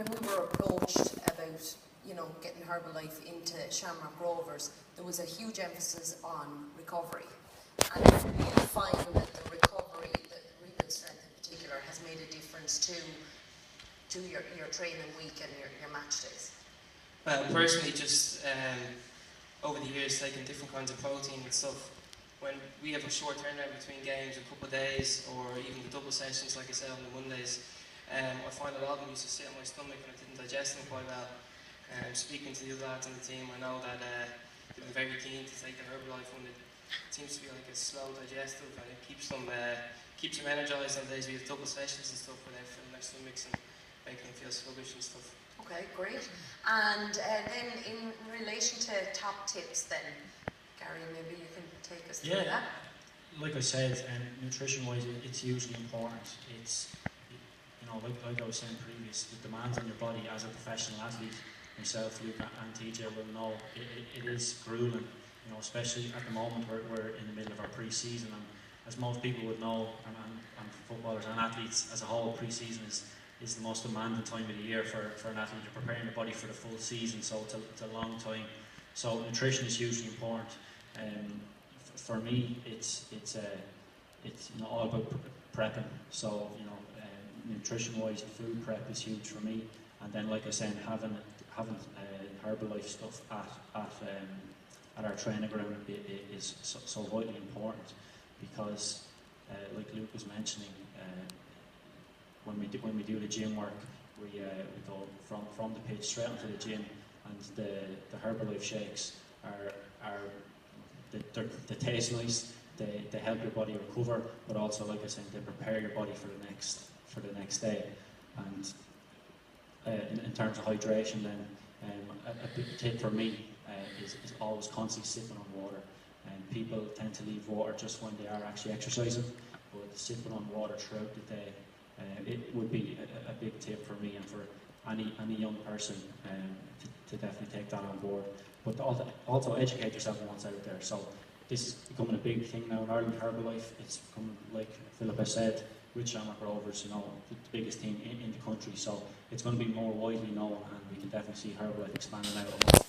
when we were approached about, you know, getting Herbalife into Shamrock Rovers, there was a huge emphasis on recovery. And do you find that the recovery, the rebuild strength in particular, has made a difference to your training week and your match days? Well, personally, just over the years, taking different kinds of protein and stuff. When we have a short turnaround between games, a couple of days, or even the double sessions, like I said, on the Mondays, I find a lot of them used to sit on my stomach and I didn't digest them quite well. Speaking to the other lads on the team, I know that they were very keen to take the Herbalife one. It seems to be like a slow digestive, and it keeps them energised on days we have double sessions and stuff without filling their stomachs and making them feel sluggish and stuff. Okay, great. And then in relation to top tips then, Gary, maybe you can take us through that. Like I said, nutrition-wise, it's hugely important. It's, you know, like I was saying previous, the demands on your body as a professional athlete, myself, Luke and TJ will know, it is grueling, you know, especially at the moment we're in the middle of our pre-season, and as most people would know, and footballers and athletes as a whole, pre-season is the most demanding time of the year for an athlete. You're preparing the body for the full season, so it's a long time. So nutrition is hugely important. For me, it's you know, all about prepping. So, you know, nutrition-wise, food prep is huge for me. And then, like I said, having Herbalife stuff at our training ground is so vitally important, because, like Luke was mentioning, when we do the gym work, we go from the pitch straight onto the gym, and the Herbalife shakes they taste nice. They help your body recover, but also, like I said, they prepare your body for the next day. And in terms of hydration, then a big tip for me is always constantly sipping on water. And people tend to leave water just when they are actually exercising, but sipping on water throughout the day, it would be a big tip for me and for any young person to definitely take that on board. But also educate yourself on what's out there. So this is becoming a big thing now in Ireland, Herbalife. It's becoming, like Philip has said, with Shamrock Rovers, you know, the biggest team in the country. So it's going to be more widely known, and we can definitely see Herbalife expanding out amongst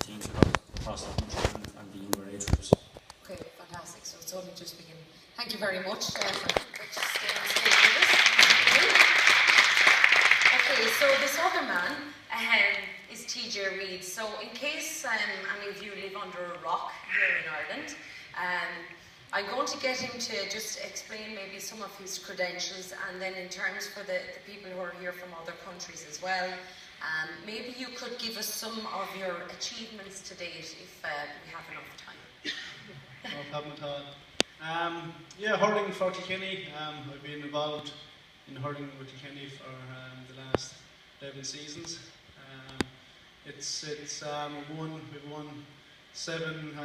teams across the country and the younger age groups. Okay, fantastic. So it's only just beginning. Thank you very much for staying on stage with us. Okay, so this other man is TJ Reid. So in case any of you live under a rock here in Ireland, I'm going to get him to just explain maybe some of his credentials, and then in terms for the people who are here from other countries as well, maybe you could give us some of your achievements to date if we have enough time. No problem at all. Yeah, hurling for Kilkenny. I've been involved in hurling with Kilkenny for the last 11 seasons. We've won 7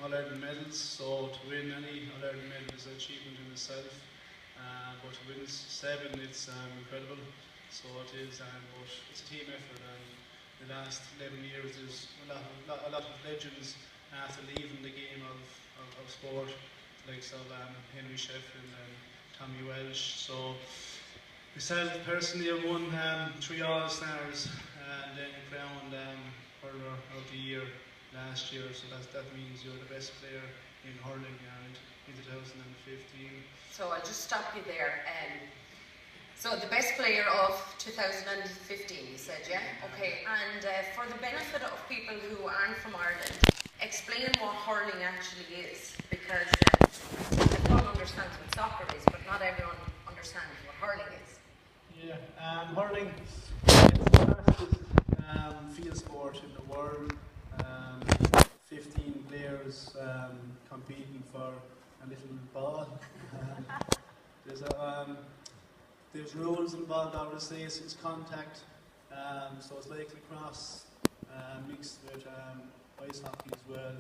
All-Ireland medals, so to win any All-Ireland medal is an achievement in itself. But to win 7, it's incredible. So it is, but it's a team effort, and the last 11 years there's a lot of legends after leaving the game of sport, like Henry Sheffield and Tommy Welsh. So myself personally, I won 3 All-Stars and then crowned hurler of the year last year. So that means you're the best player in hurling in 2015. So I'll just stop you there. So the best player of 2015, you said, yeah? Okay, and for the benefit of people who aren't from Ireland, explain what hurling actually is, because everyone understands what soccer is, but not everyone understands what hurling is. Yeah, hurling is the fastest field sport in the world. 15 players competing for a little ball. There's rules involved, obviously. It's contact, so it's like lacrosse mixed with ice hockey as well.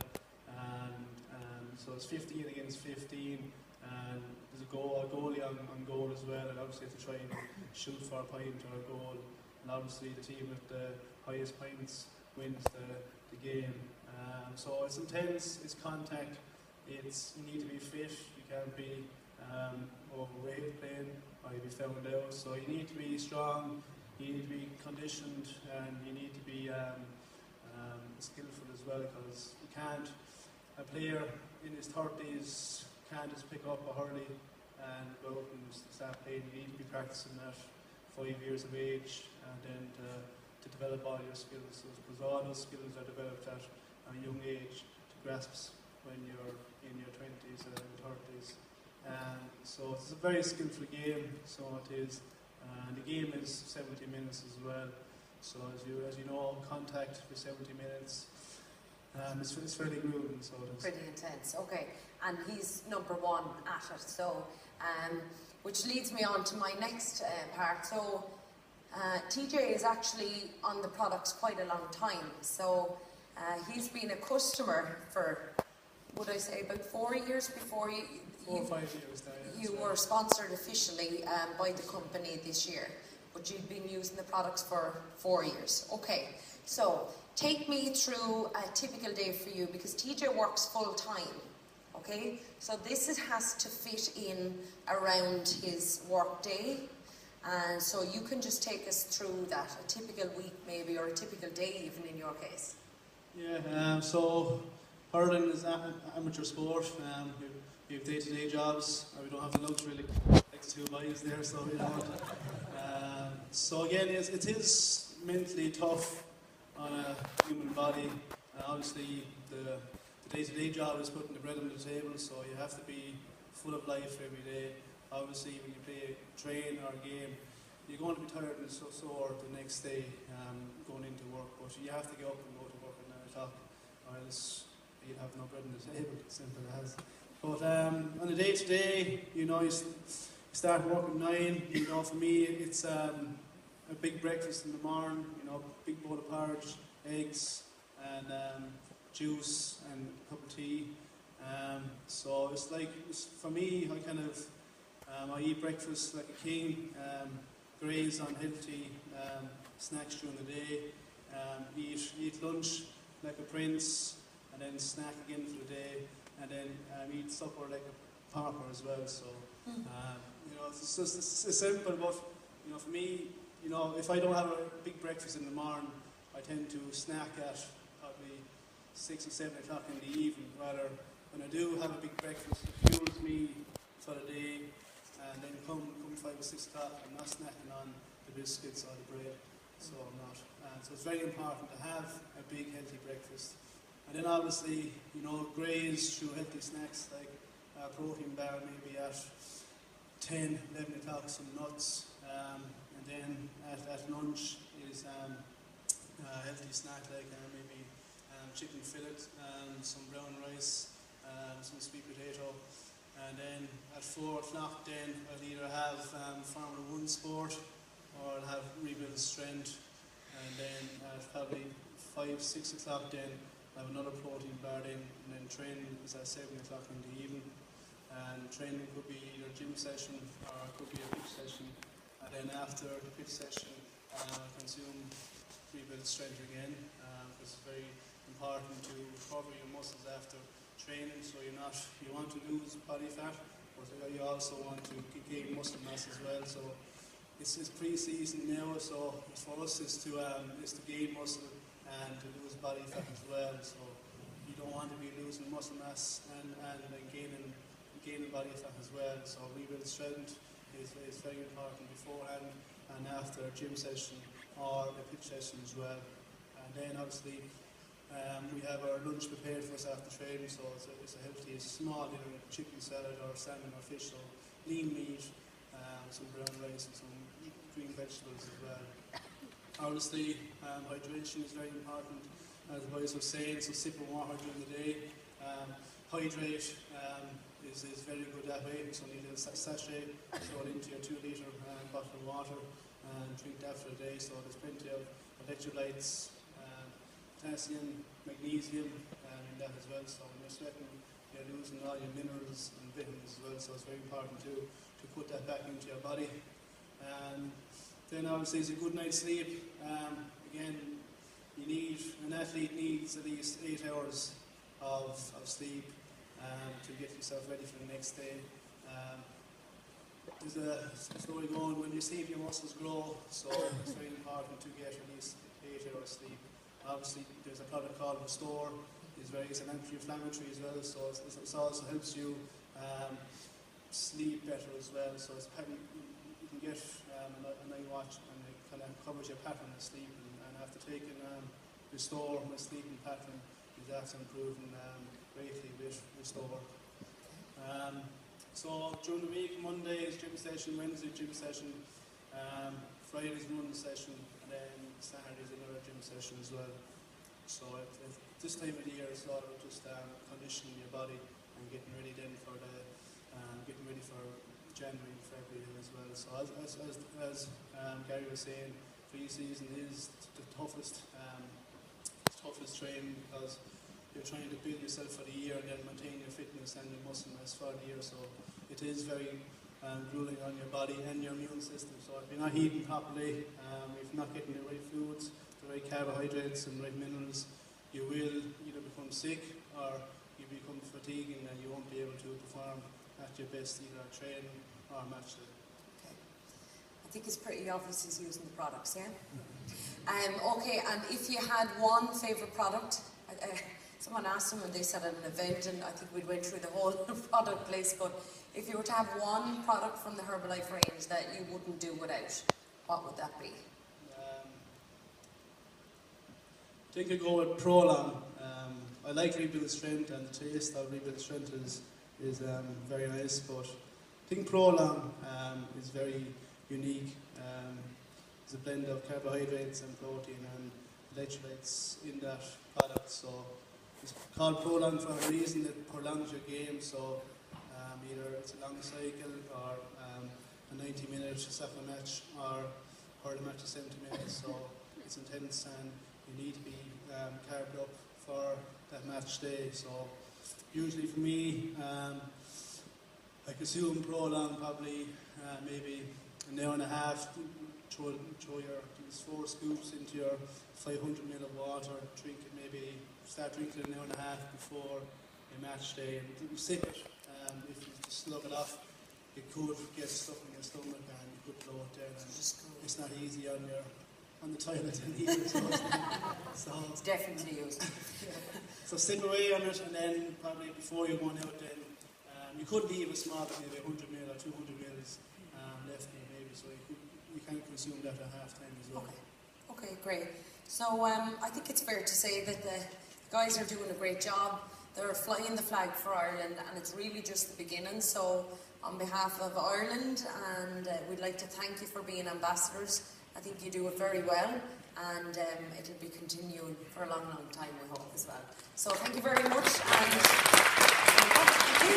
And so it's 15 against 15, and there's a goalie on goal as well, and obviously have to try and shoot for a point or a goal. And obviously the team with the highest points wins the game. So it's intense, it's contact, you need to be fit, you can't be overweight playing or you'll be found out. So you need to be strong, you need to be conditioned and you need to be skillful as well, because you can't, a player in his 30s can't just pick up a hurley and go out and start playing. You need to be practicing at 5 years of age, and then to develop all your skills, because all those skills are developed at a young age to grasp when you're in your 20s and 30s. So it's a very skillful game, so it is. And the game is 70 minutes as well. So as you know, contact for 70 minutes. It's fairly grueling, so it is. Pretty intense, okay. And he's number one at it, so which leads me on to my next part. So TJ is actually on the products quite a long time. So he's been a customer for, would I say, about 4 years before 4 or 5 years now. Yeah, you were sponsored officially by the company this year, but you've been using the products for 4 years. Okay, so take me through a typical day for you, because TJ works full time. Okay, so this has to fit in around his work day, and so you can just take us through that, a typical week maybe, or a typical day even in your case. Yeah, so hurling is amateur sport. We have day-to-day jobs. We don't have the luxury like the two boys there, so we don't. So again, it is mentally tough on a human body. Obviously, the day-to-day job is putting the bread on the table, so you have to be full of life every day. Obviously, when you play a train or a game, you're going to be tired and so sore the next day going into work, but you have to get up and go to work at 9 o'clock, or else you have no bread on the table, simple as. But on a day-to-day, you start work at 9. For me, it's a big breakfast in the morning. Big bowl of porridge, eggs, and juice, and a cup of tea. So for me, I eat breakfast like a king. Graze on healthy snacks during the day. Eat lunch like a prince, and then snack again for the day. And then eat supper like a pauper as well. So, it's simple, but, for me, if I don't have a big breakfast in the morning, I tend to snack at probably 6 or 7 o'clock in the evening. Rather, when I do have a big breakfast, it fuels me for the day, and then come 5 or 6 o'clock, I'm not snacking on the biscuits or the bread, so I'm not. So it's very important to have a big healthy breakfast. And then obviously, graze through healthy snacks like a protein bar maybe at 10, 11 o'clock, some nuts. And then at lunch is a healthy snack like maybe chicken fillet, some brown rice, some sweet potato. And then at 4 o'clock then I'll either have Formula 1 sport, or I'll have rebuild strength. And then at probably 5, 6 o'clock then I have another protein bar in, and then training is at 7 o'clock in the evening. And training could be either a gym session or it could be a pitch session. And then after the pitch session, consume rebuild strength again. It's very important to recover your muscles after training, so you want to lose body fat, but you also want to gain muscle mass as well. So it's pre-season now, so for us is to gain muscle and to lose body fat as well. So you don't want to be losing muscle mass and gaining body fat as well. So rebuild strength is very important beforehand and after a gym session or a pitch session as well. And then obviously we have our lunch prepared for us after training, so it's a healthy, small little chicken salad or salmon or fish, so lean meat, some brown rice and some green vegetables as well. Obviously, hydration is very important, as the boys were saying, so sip of water during the day. Hydrate is very good that way, so you need a sachet, throw it into your 2 litre bottle of water and drink that for the day, so there's plenty of electrolytes, potassium, magnesium in that as well, so when you're sweating, you're losing all your minerals and vitamins as well, so it's very important to put that back into your body. Then obviously it's a good night's sleep. Again, an athlete needs at least 8 hours of sleep to get yourself ready for the next day. there's a story going, when you sleep your muscles grow, so it's very important to get at least 8 hours sleep. Obviously there's a product called Restore, it's an anti-inflammatory as well, so it also helps you sleep better as well. So it's you can get a night watch and it kind of covers your pattern of sleep, and after taking Restore, my sleeping pattern is after improving greatly with Restore. So during the week, Monday is gym session, Wednesday gym session, Friday is run session, and then Saturday is another gym session as well. So at this time of the year, it's all about just conditioning your body and getting ready then for January and February as well. So as Gary was saying, pre-season is the toughest training, because you're trying to build yourself for the year and then maintain your fitness and your muscle mass for the year. So it is very grueling on your body and your immune system. So if you're not eating properly, if you're not getting the right fluids, the right carbohydrates and right minerals, you will either become sick or you become fatigued, and you won't be able to perform at your best either at training or match day. Okay. I think it's pretty obvious he's using the products, yeah? Okay, and if you had one favourite product, someone asked him when they said at an event, and I think we went through the whole product list, but if you were to have one product from the Herbalife range that you wouldn't do without, what would that be? I think I go with Prolon. I like Rebuild Strength, and the taste of Rebuild Strength is very nice, but I think Prolon is very unique. It's a blend of carbohydrates and protein and electrolytes in that product, so it's called Prolon for a reason. It prolongs your game, so either it's a long cycle or a 90-minute cycle match or hurdle match of 70 minutes, so it's intense and you need to be carved up for that match day. So usually for me, I consume Prolon probably maybe an hour and a half. Throw these 4 scoops into your 500 ml of water. Drink it, maybe start drinking it an hour and a half before a match day, and you sip it. If you just slug it off, it could get stuck in your stomach and you could blow it down. And it's not easy on the toilet either. So It's definitely used. So sip away on it, and then probably before you're going out, then you could leave a small, maybe 100 ml or 200 ml left in maybe, so you can consume that at half time as well. Okay, great. So I think it's fair to say that the guys are doing a great job. They're flying the flag for Ireland, and it's really just the beginning. So on behalf of Ireland, and we'd like to thank you for being ambassadors. I think you do it very well, and it'll be continuing for a long, long time, we hope, as well. So thank you very much. And